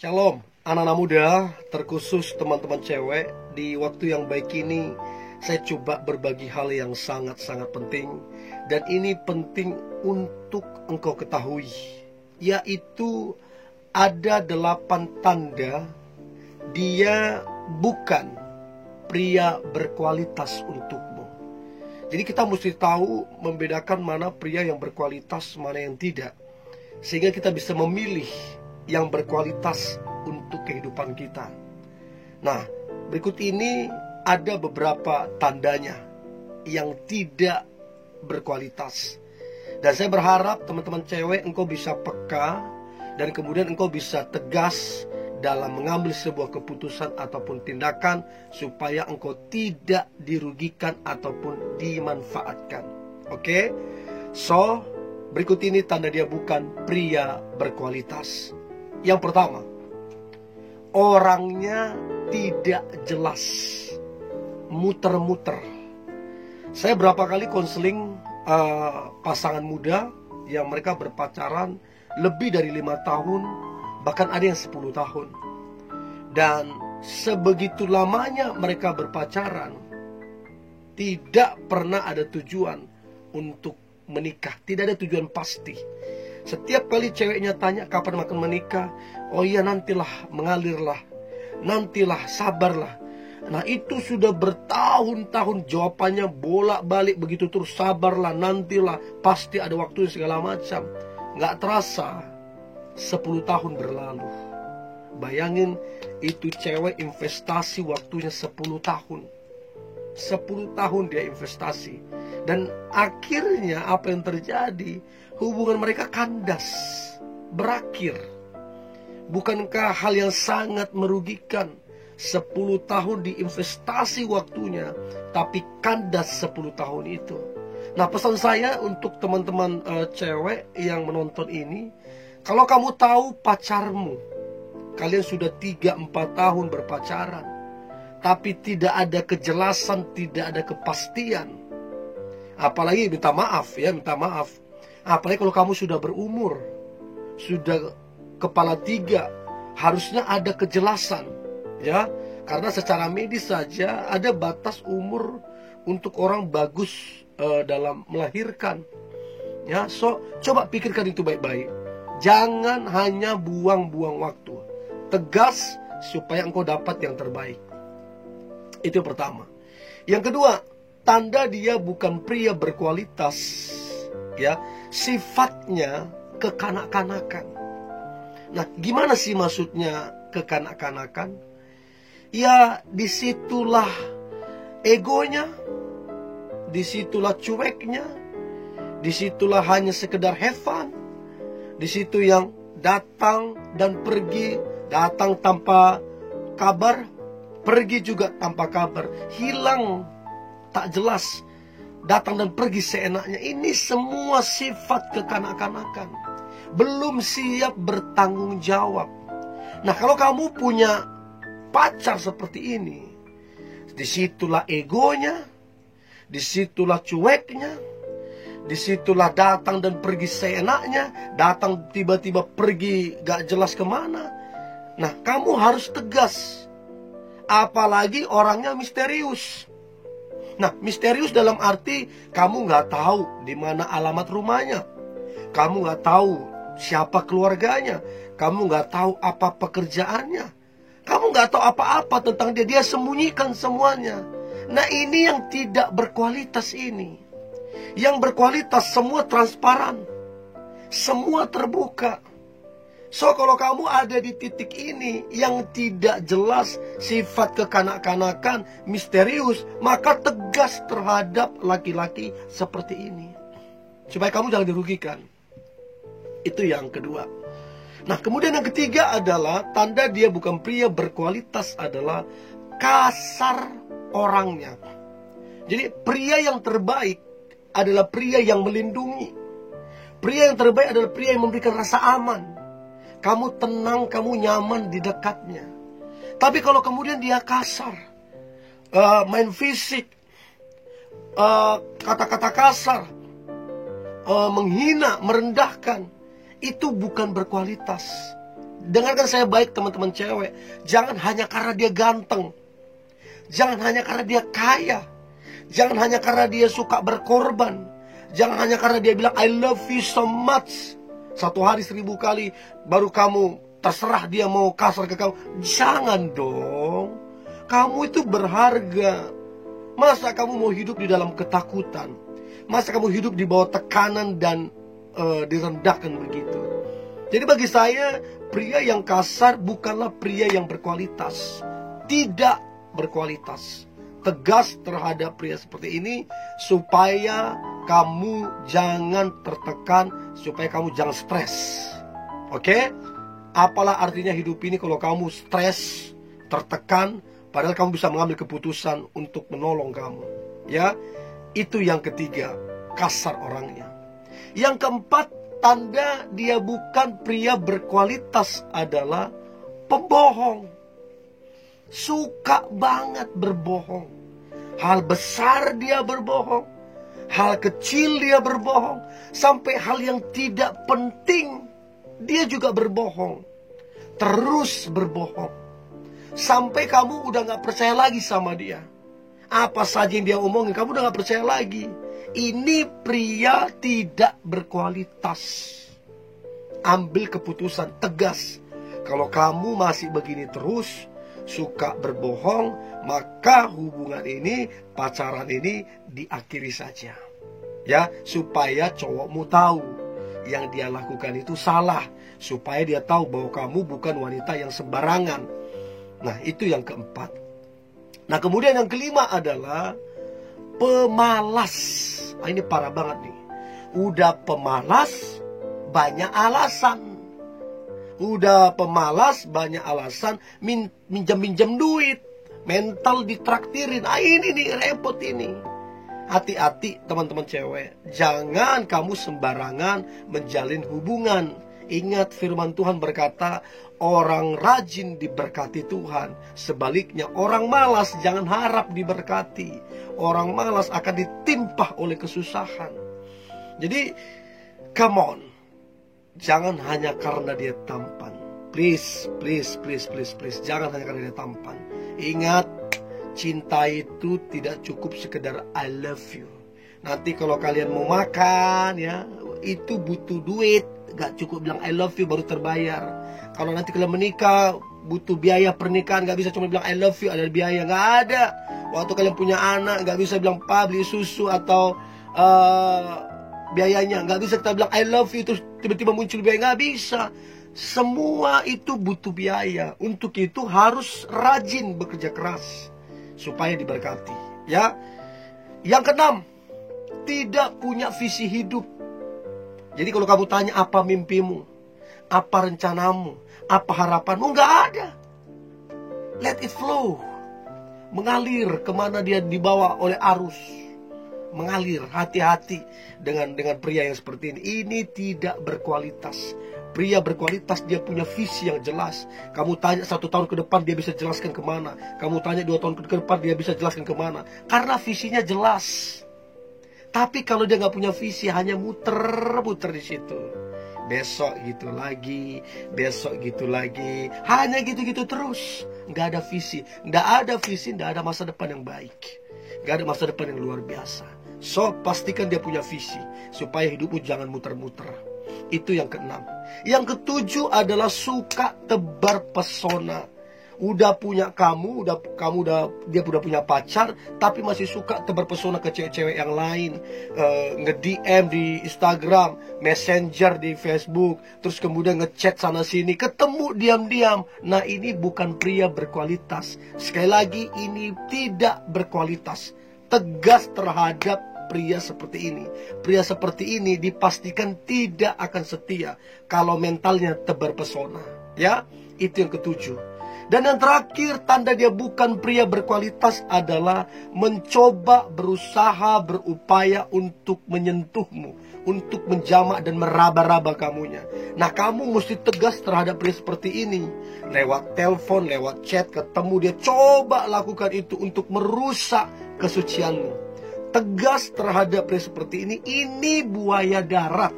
Shalom, anak-anak muda, terkhusus teman-teman cewek. Di waktu yang baik ini, saya coba berbagi hal yang sangat-sangat penting. Dan ini penting untuk engkau ketahui, yaitu ada 8 tanda dia bukan pria berkualitas untukmu. Jadi kita mesti tahu membedakan mana pria yang berkualitas, mana yang tidak, sehingga kita bisa memilih yang berkualitas untuk kehidupan kita. Nah, berikut ini ada beberapa tandanya yang tidak berkualitas. Dan saya berharap teman-teman cewek engkau bisa peka, dan kemudian engkau bisa tegas dalam mengambil sebuah keputusan ataupun tindakan, supaya engkau tidak dirugikan ataupun dimanfaatkan. Oke? So, berikut ini tanda dia bukan pria berkualitas. Yang pertama, orangnya tidak jelas, muter-muter. Saya berapa kali konseling pasangan muda yang mereka berpacaran lebih dari 5 tahun, bahkan ada yang 10 tahun. Dan sebegitu lamanya mereka berpacaran, tidak pernah ada tujuan untuk menikah, tidak ada tujuan pasti. Setiap kali ceweknya tanya kapan akan menikah, oh iya nantilah, mengalirlah, nantilah, sabarlah. Nah itu sudah bertahun-tahun jawabannya bolak-balik begitu terus, sabarlah, nantilah, pasti ada waktu segala macam. Nggak terasa 10 tahun berlalu. Bayangin, itu cewek investasi waktunya 10 tahun. 10 tahun dia investasi. Dan akhirnya apa yang terjadi? Hubungan mereka kandas, berakhir. Bukankah hal yang sangat merugikan? 10 tahun diinvestasi waktunya, tapi kandas 10 tahun itu. Nah, pesan saya untuk teman-teman cewek yang menonton ini, kalau kamu tahu pacarmu, kalian sudah 3-4 tahun berpacaran, tapi tidak ada kejelasan, tidak ada kepastian. Apalagi minta maaf ya, minta maaf. Apalagi kalau kamu sudah berumur, sudah kepala 3, harusnya ada kejelasan, ya. Karena secara medis saja ada batas umur untuk orang bagus dalam melahirkan. Ya, so coba pikirkan itu baik-baik. Jangan hanya buang-buang waktu. Tegas supaya engkau dapat yang terbaik. Itu yang pertama. Yang kedua, tanda dia bukan pria berkualitas, ya, sifatnya kekanak-kanakan. Nah, gimana sih maksudnya kekanak-kanakan? Ya, disitulah egonya, disitulah cueknya, disitulah hanya sekedar have fun, disitu yang datang dan pergi, datang tanpa kabar, pergi juga tanpa kabar, hilang tak jelas, datang dan pergi seenaknya. Ini semua sifat kekanak-kanakan, belum siap bertanggung jawab. Nah, kalau kamu punya pacar seperti ini, disitulah egonya, disitulah cueknya, disitulah datang dan pergi seenaknya, datang tiba-tiba pergi gak jelas kemana. Nah, kamu harus tegas. Apalagi orangnya misterius. Nah, misterius dalam arti kamu gak tahu di mana alamat rumahnya, kamu gak tahu siapa keluarganya, kamu gak tahu apa pekerjaannya, kamu gak tahu apa-apa tentang dia. Dia sembunyikan semuanya. Nah, ini yang tidak berkualitas ini. Yang berkualitas semua transparan, semua terbuka. So, kalau kamu ada di titik ini yang tidak jelas, sifat kekanak-kanakan, misterius, maka tegas terhadap laki-laki seperti ini, supaya kamu jangan dirugikan. Itu yang kedua. Nah, kemudian yang ketiga adalah tanda dia bukan pria berkualitas adalah kasar orangnya. Jadi pria yang terbaik adalah pria yang melindungi. Pria yang terbaik adalah pria yang memberikan rasa aman. Kamu tenang, kamu nyaman di dekatnya. Tapi kalau kemudian dia kasar, main fisik, kata-kata kasar, menghina, merendahkan, itu bukan berkualitas. Dengarkan saya baik teman-teman cewek. Jangan hanya karena dia ganteng. Jangan hanya karena dia kaya. Jangan hanya karena dia suka berkorban. Jangan hanya karena dia bilang I love you so much. 1 hari 1000 kali baru kamu terserah dia mau kasar ke kamu. Jangan dong. Kamu itu berharga. Masa kamu mau hidup di dalam ketakutan? Masa kamu hidup di bawah tekanan dan direndahkan begitu? Jadi bagi saya, pria yang kasar bukanlah pria yang berkualitas. Tidak berkualitas. Tegas terhadap pria seperti ini supaya kamu jangan tertekan, supaya kamu jangan stres. Oke? Apalah artinya hidup ini kalau kamu stres, tertekan, padahal kamu bisa mengambil keputusan untuk menolong kamu. Ya, itu yang ketiga, kasar orangnya. Yang keempat, tanda dia bukan pria berkualitas adalah pembohong. Suka banget berbohong. Hal besar dia berbohong. Hal kecil dia berbohong. Sampai hal yang tidak penting dia juga berbohong. Terus berbohong. Sampai kamu udah gak percaya lagi sama dia. Apa saja yang dia omongin, kamu udah gak percaya lagi. Ini pria tidak berkualitas. Ambil keputusan tegas. Kalau kamu masih begini terus, suka berbohong, maka hubungan ini, pacaran ini diakhiri saja. Ya, supaya cowokmu tahu yang dia lakukan itu salah. Supaya dia tahu bahwa kamu bukan wanita yang sembarangan. Nah, itu yang keempat. Nah, kemudian yang kelima adalah pemalas. Nah, ini parah banget nih. Udah pemalas, banyak alasan. Udah pemalas, banyak alasan. Minjem-minjem duit. Mental ditraktirin. Ah, ini nih, repot ini. Hati-hati teman-teman cewek. Jangan kamu sembarangan menjalin hubungan. Ingat firman Tuhan berkata, orang rajin diberkati Tuhan. Sebaliknya orang malas jangan harap diberkati. Orang malas akan ditimpa oleh kesusahan. Jadi, come on. Jangan hanya karena dia tampan. Please, please, please, please, please. Jangan hanya karena dia tampan. Ingat, cinta itu tidak cukup sekedar I love you. Nanti kalau kalian mau makan, ya, itu butuh duit. Gak cukup bilang I love you baru terbayar. Kalau nanti kalian menikah, butuh biaya pernikahan. Gak bisa cuma bilang I love you, ada biaya. Gak ada. Waktu kalian punya anak, gak bisa bilang pa beli susu atau biayanya. Gak bisa kita bilang I love you terus tiba-tiba muncul biaya. Gak bisa. Semua itu butuh biaya. Untuk itu harus rajin bekerja keras supaya diberkati. Ya. Yang keenam, tidak punya visi hidup. Jadi kalau kamu tanya apa mimpimu, apa rencanamu, apa harapanmu, nggak ada. Let it flow. Mengalir kemana dia dibawa oleh arus. Mengalir, hati-hati dengan pria yang seperti ini. Ini tidak berkualitas. Pria berkualitas dia punya visi yang jelas. Kamu tanya 1 tahun ke depan dia bisa jelaskan kemana. Kamu tanya 2 tahun ke depan dia bisa jelaskan kemana. Karena visinya jelas. Tapi kalau dia nggak punya visi, hanya muter-muter di situ. Besok gitu lagi, besok gitu lagi. Hanya gitu-gitu terus. Nggak ada visi. Nggak ada visi, nggak ada masa depan yang baik. Nggak ada masa depan yang luar biasa. So, pastikan dia punya visi. Supaya hidupmu jangan muter-muter. Itu yang keenam. Yang ketujuh adalah suka tebar pesona. Udah punya dia udah punya pacar, tapi masih suka tebar pesona ke cewek-cewek yang lain, nge-DM di Instagram, Messenger di Facebook, terus kemudian ngechat sana sini, ketemu diam-diam. Nah, ini bukan pria berkualitas. Sekali lagi, ini tidak berkualitas. Tegas terhadap pria seperti ini. Pria seperti ini dipastikan tidak akan setia kalau mentalnya tebar pesona. Ya, itu yang ketujuh. Dan yang terakhir, tanda dia bukan pria berkualitas adalah mencoba, berusaha, berupaya untuk menyentuhmu, untuk menjamak dan meraba-raba kamunya. Nah, kamu mesti tegas terhadap pria seperti ini. Lewat telepon, lewat chat, ketemu dia, coba lakukan itu untuk merusak kesucianmu. Tegas terhadap pria seperti ini buaya darat.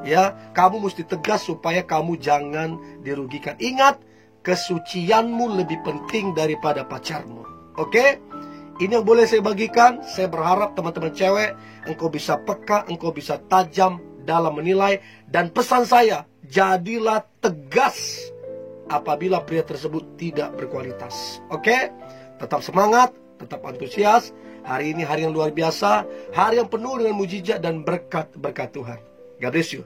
Ya, kamu mesti tegas supaya kamu jangan dirugikan. Ingat, kesucianmu lebih penting daripada pacarmu. Oke? Ini yang boleh saya bagikan. Saya berharap teman-teman cewek, engkau bisa peka, engkau bisa tajam dalam menilai. Dan pesan saya, jadilah tegas apabila pria tersebut tidak berkualitas. Oke? Tetap semangat, tetap antusias. Hari ini hari yang luar biasa, hari yang penuh dengan mujizat dan berkat-berkat Tuhan. God bless you.